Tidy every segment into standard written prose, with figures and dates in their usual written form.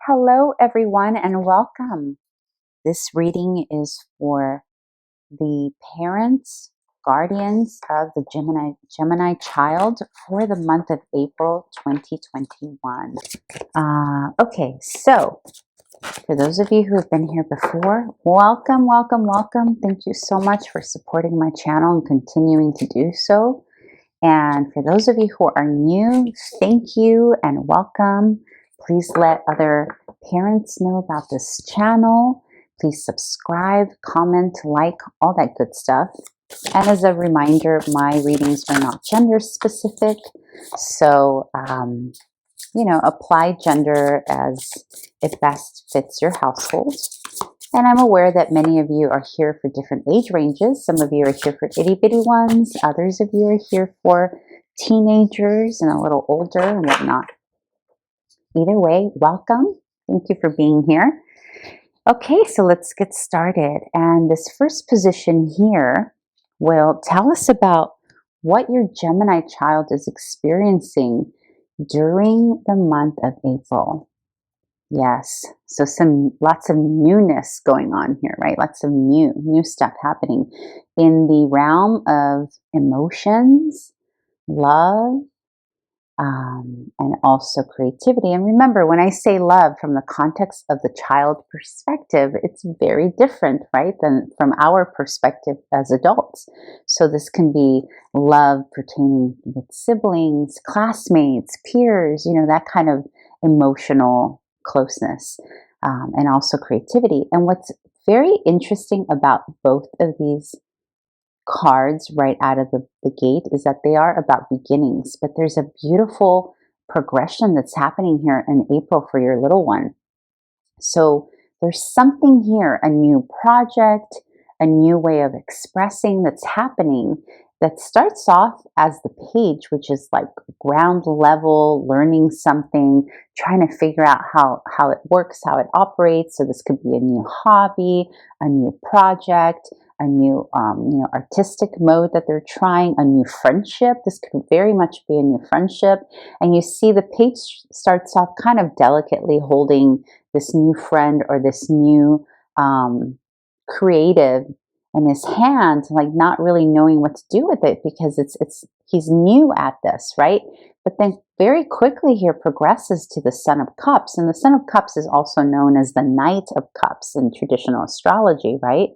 Hello, everyone, and welcome. This reading is for the parents, guardians of the Gemini child for the month of April 2021. Okay, so for those of you who have been here before, welcome, welcome, welcome. Thank you so much for supporting my channel and continuing to do so. And for those of you who are new, thank you and welcome. Please let other parents know about this channel. Please subscribe, comment, like, all that good stuff. And as a reminder, my readings are not gender specific. So, apply gender as it best fits your household. And I'm aware that many of you are here for different age ranges. Some of you are here for itty bitty ones. Others of you are here for teenagers and a little older and whatnot. Either way, welcome. Thank you for being here. Okay, so let's get started. And this first position here will tell us about what your Gemini child is experiencing during the month of April. Yes, so lots of newness going on here, right? Lots of new stuff happening in the realm of emotions, love, and also creativity. And remember, when I say love from the context of the child perspective, it's very different, right, than from our perspective as adults. So this can be love pertaining with siblings, classmates, peers, that kind of emotional closeness, and also creativity. And what's very interesting about both of these cards right out of the gate is that they are about beginnings, but there's a beautiful progression that's happening here in April for your little one. So there's something here, a new project, a new way of expressing that's happening that starts off as the page, which is like ground level, learning something, trying to figure out how it works, how it operates. So this could be a new hobby, a new project, a new artistic mode that they're trying, a new friendship. This could very much be a new friendship. And you see the page starts off kind of delicately holding this new friend or this new creative in his hand, like not really knowing what to do with it because he's new at this, right? But then very quickly here progresses to the Son of Cups. And the Son of Cups is also known as the Knight of Cups in traditional astrology, right?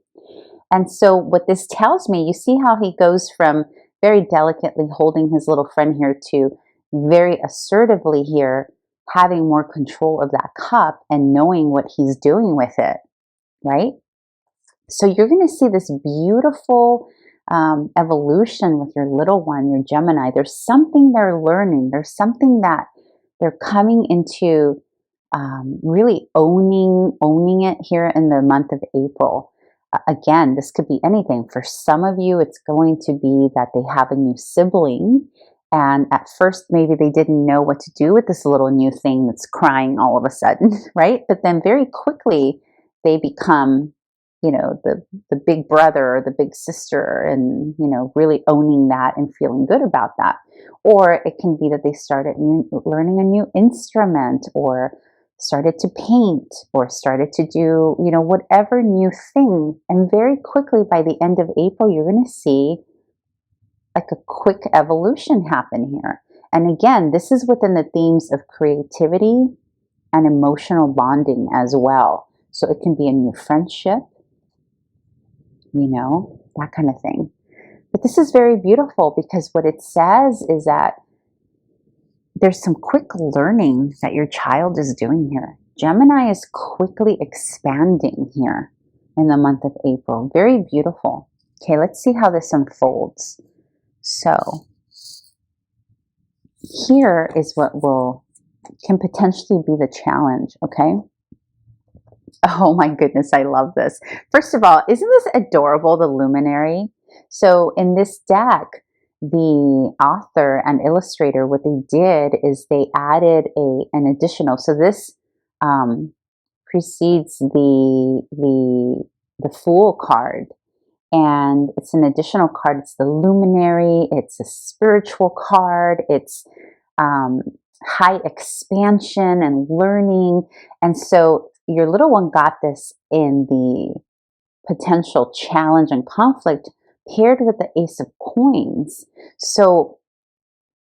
And so what this tells me, you see how he goes from very delicately holding his little friend here to very assertively here, having more control of that cup and knowing what he's doing with it, right? So you're going to see this beautiful evolution with your little one, your Gemini. There's something they're learning. There's something that they're coming into really owning it here in the month of April. Again, this could be anything. For some of you, it's going to be that they have a new sibling. And at first, maybe they didn't know what to do with this little new thing that's crying all of a sudden, right? But then very quickly, they become, the big brother or the big sister and, really owning that and feeling good about that. Or it can be that they started learning a new instrument or started to paint or started to do, whatever new thing. And very quickly by the end of April, you're going to see like a quick evolution happen here. And again, this is within the themes of creativity and emotional bonding as well. So it can be a new friendship, that kind of thing. But this is very beautiful because what it says is that there's some quick learning that your child is doing here. Gemini is quickly expanding here in the month of April. Very beautiful. Okay, let's see how this unfolds. So here is what can potentially be the challenge, okay? Oh my goodness, I love this. An all, isn't this adorable, the luminary? So in this deck, the author and illustrator, what they did is they added an additional. So this precedes the Fool card, and it's an additional card. It's the luminary. It's a spiritual card. It's high expansion and learning. And so your little one got this in the potential challenge and conflict paired with the Ace of Coins. So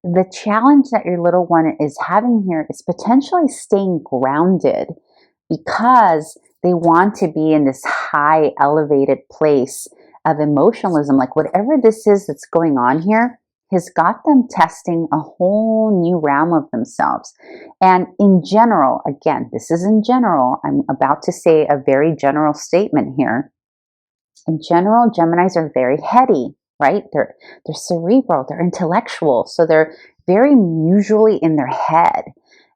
the challenge that your little one is having here is potentially staying grounded because they want to be in this high elevated place of emotionalism. Like whatever this is that's going on here has got them testing a whole new realm of themselves. And in general, again, this is in general, I'm about to say a very general statement here. In general, Geminis are very heady, right? They're cerebral, they're intellectual, so they're very usually in their head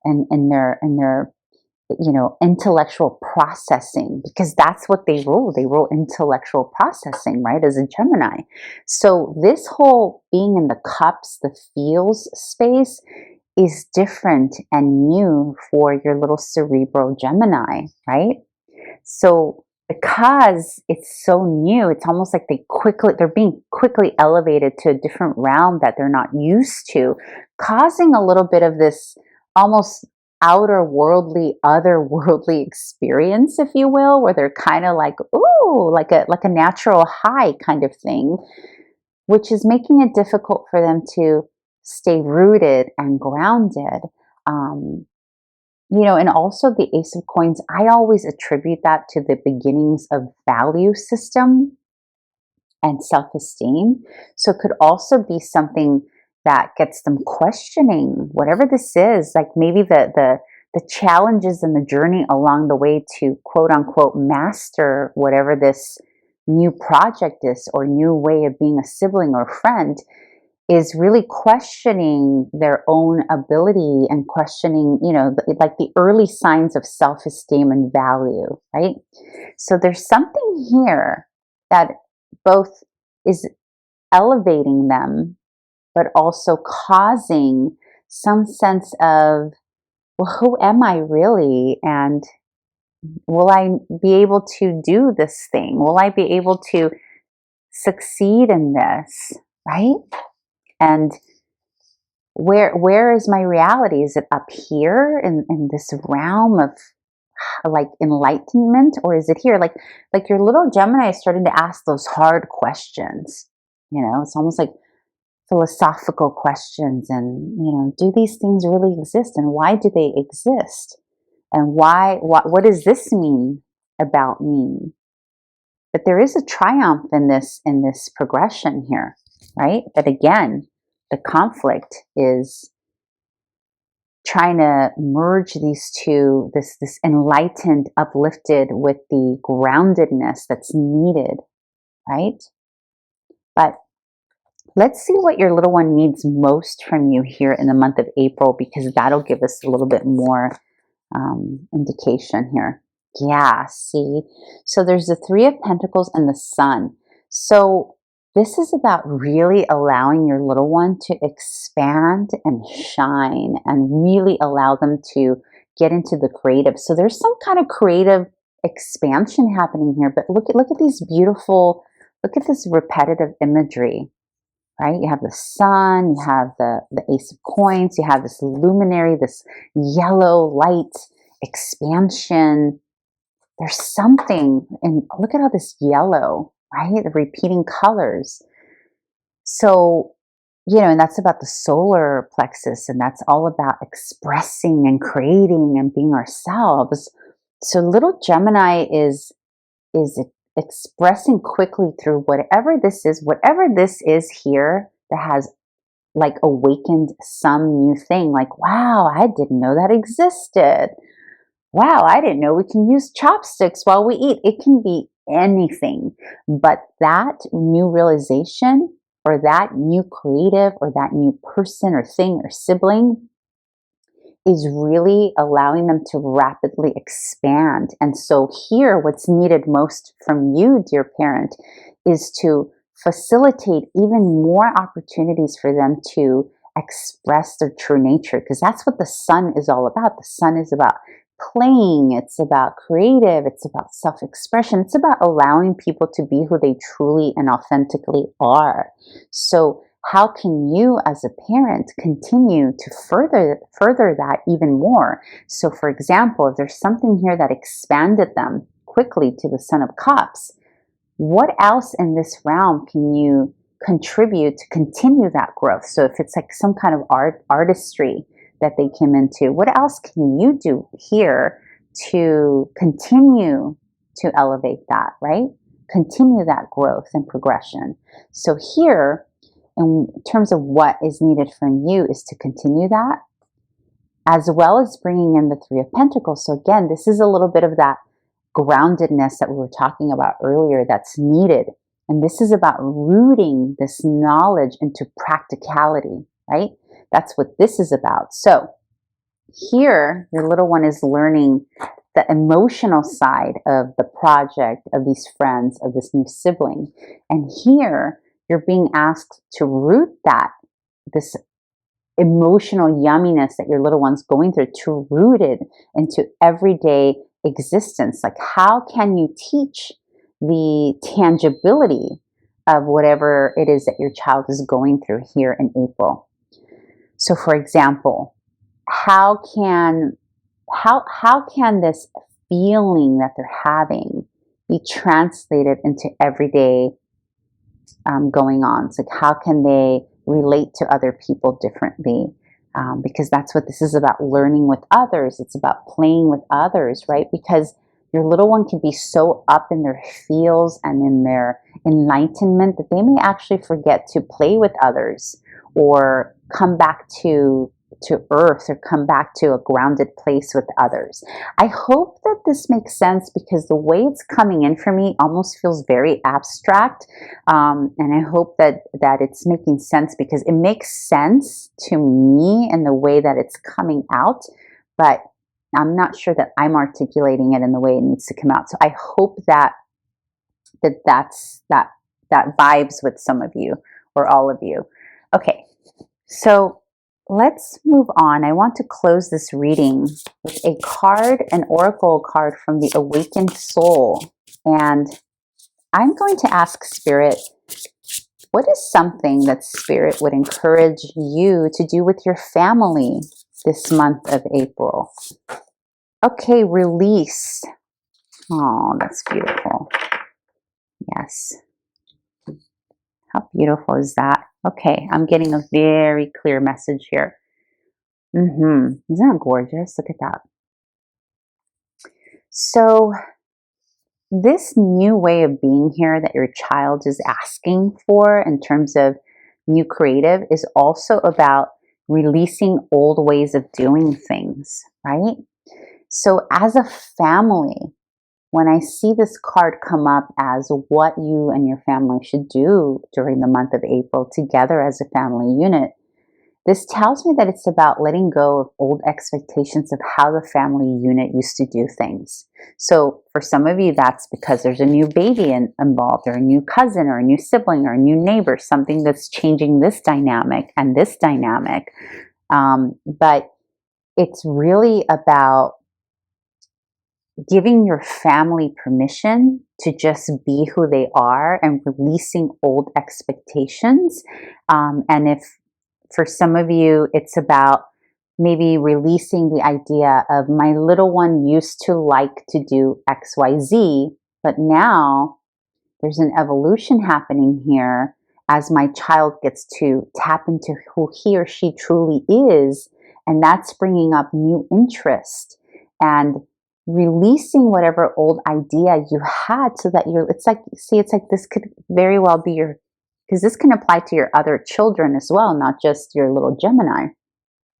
and their intellectual processing, because that's what they rule. They rule intellectual processing, right? As a Gemini. So this whole being in the cups, the feels space is different and new for your little cerebral Gemini, right? So because it's so new, it's almost like they're being quickly elevated to a different realm that they're not used to, causing a little bit of this almost outer worldly, otherworldly experience, if you will, where they're kind of like, ooh, like a natural high kind of thing, which is making it difficult for them to stay rooted and grounded. And also the Ace of Coins, I always attribute that to the beginnings of value system and self-esteem. So it could also be something that gets them questioning whatever this is, like maybe the challenges and the journey along the way to quote unquote master whatever this new project is or new way of being a sibling or friend, is really questioning their own ability and questioning, like the early signs of self-esteem and value, right? So there's something here that both is elevating them, but also causing some sense of, well, who am I really? And will I be able to do this thing? Will I be able to succeed in this, right? And where is my reality? Is it up here in this realm of like enlightenment, or is it here? Like your little Gemini is starting to ask those hard questions. It's almost like philosophical questions, and do these things really exist, and why do they exist, and what does this mean about me? But there is a triumph in this progression here, right? But again, the conflict is trying to merge these two, this enlightened, uplifted with the groundedness that's needed, right? But let's see what your little one needs most from you here in the month of April, because that'll give us a little bit more indication here. Yeah, see? So there's the Three of Pentacles and the Sun. So this is about really allowing your little one to expand and shine and really allow them to get into the creative. So there's some kind of creative expansion happening here, but look at these beautiful, look at this repetitive imagery, right? You have the sun, you have the Ace of Coins, you have this luminary, this yellow light expansion. There's something, and look at all this yellow, right? The repeating colors. So, and that's about the solar plexus, and that's all about expressing and creating and being ourselves. So little Gemini is expressing quickly through whatever this is here that has like awakened some new thing. Like, wow, I didn't know that existed. Wow, I didn't know we can use chopsticks while we eat. It can be anything, but that new realization or that new creative or that new person or thing or sibling is really allowing them to rapidly expand. And so here, what's needed most from you, dear parent, is to facilitate even more opportunities for them to express their true nature, because that's what the sun is all about. The sun is about playing, it's about creative, it's about self-expression, it's about allowing people to be who they truly and authentically are. So how can you as a parent continue to further that even more? So for example, if there's something here that expanded them quickly to the Son of Cups, what else in this realm can you contribute to continue that growth? So if it's like some kind of artistry that they came into, what else can you do here to continue to elevate that, right? Continue that growth and progression. So here, in terms of what is needed from you, is to continue that, as well as bringing in the Three of Pentacles. So again, this is a little bit of that groundedness that we were talking about earlier that's needed. And this is about rooting this knowledge into practicality, right? That's what this is about. So here, your little one is learning the emotional side of the project, of these friends, of this new sibling. And here, you're being asked to root that, this emotional yumminess that your little one's going through, to root it into everyday existence. Like, how can you teach the tangibility of whatever it is that your child is going through here in April? So for example, how can this feeling that they're having be translated into everyday going on? It's like, how can they relate to other people differently? Because that's what this is about, learning with others. It's about playing with others, right? Because your little one can be so up in their feels and in their enlightenment that they may actually forget to play with others, or come back to earth, or come back to a grounded place with others. I hope that this makes sense, because the way it's coming in for me almost feels very abstract. And I hope that it's making sense, because it makes sense to me in the way that it's coming out, but I'm not sure that I'm articulating it in the way it needs to come out. So I hope that vibes with some of you, or all of you. Okay, so let's move on. I want to close this reading with a card, an oracle card from the Awakened Soul. And I'm going to ask Spirit, what is something that Spirit would encourage you to do with your family this month of April? Okay, release. Oh, that's beautiful. Yes. How beautiful is that? Okay, I'm getting a very clear message here. Isn't that gorgeous? Look at that. So this new way of being here that your child is asking for in terms of new creative is also about releasing old ways of doing things, right? So as a family, when I see this card come up as what you and your family should do during the month of April together as a family unit, this tells me that it's about letting go of old expectations of how the family unit used to do things. So for some of you, that's because there's a new baby involved, or a new cousin, or a new sibling, or a new neighbor, something that's changing this dynamic and this dynamic. But it's really about giving your family permission to just be who they are, and releasing old expectations. And if for some of you, it's about maybe releasing the idea of, my little one used to like to do XYZ, but now there's an evolution happening here as my child gets to tap into who he or she truly is. And that's bringing up new interest and releasing whatever old idea you had, so that it's like this could very well be because this can apply to your other children as well, not just your little Gemini.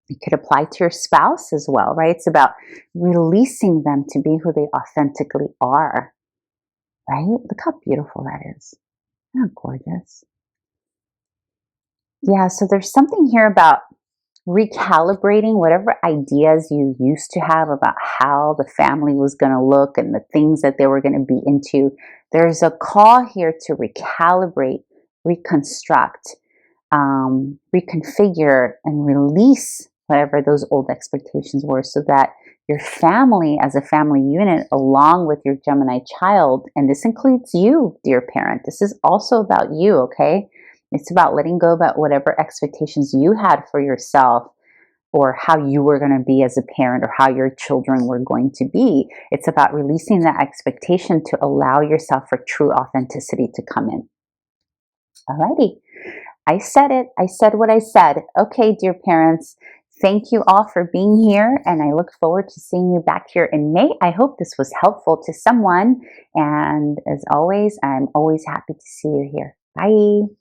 It could apply to your spouse as well, right? It's about releasing them to be who they authentically are, right? Look how beautiful that is. Isn't that gorgeous? Yeah, so there's something here about recalibrating whatever ideas you used to have about how the family was going to look and the things that they were going to be into. There's a call here to recalibrate, reconstruct, reconfigure, and release whatever those old expectations were, so that your family as a family unit, along with your Gemini child, and this includes you, dear parent, this is also about you, okay? It's about letting go about whatever expectations you had for yourself, or how you were going to be as a parent, or how your children were going to be. It's about releasing that expectation to allow yourself for true authenticity to come in. Alrighty. I said it. I said what I said. Okay, dear parents, thank you all for being here, and I look forward to seeing you back here in May. I hope this was helpful to someone, and as always, I'm always happy to see you here. Bye.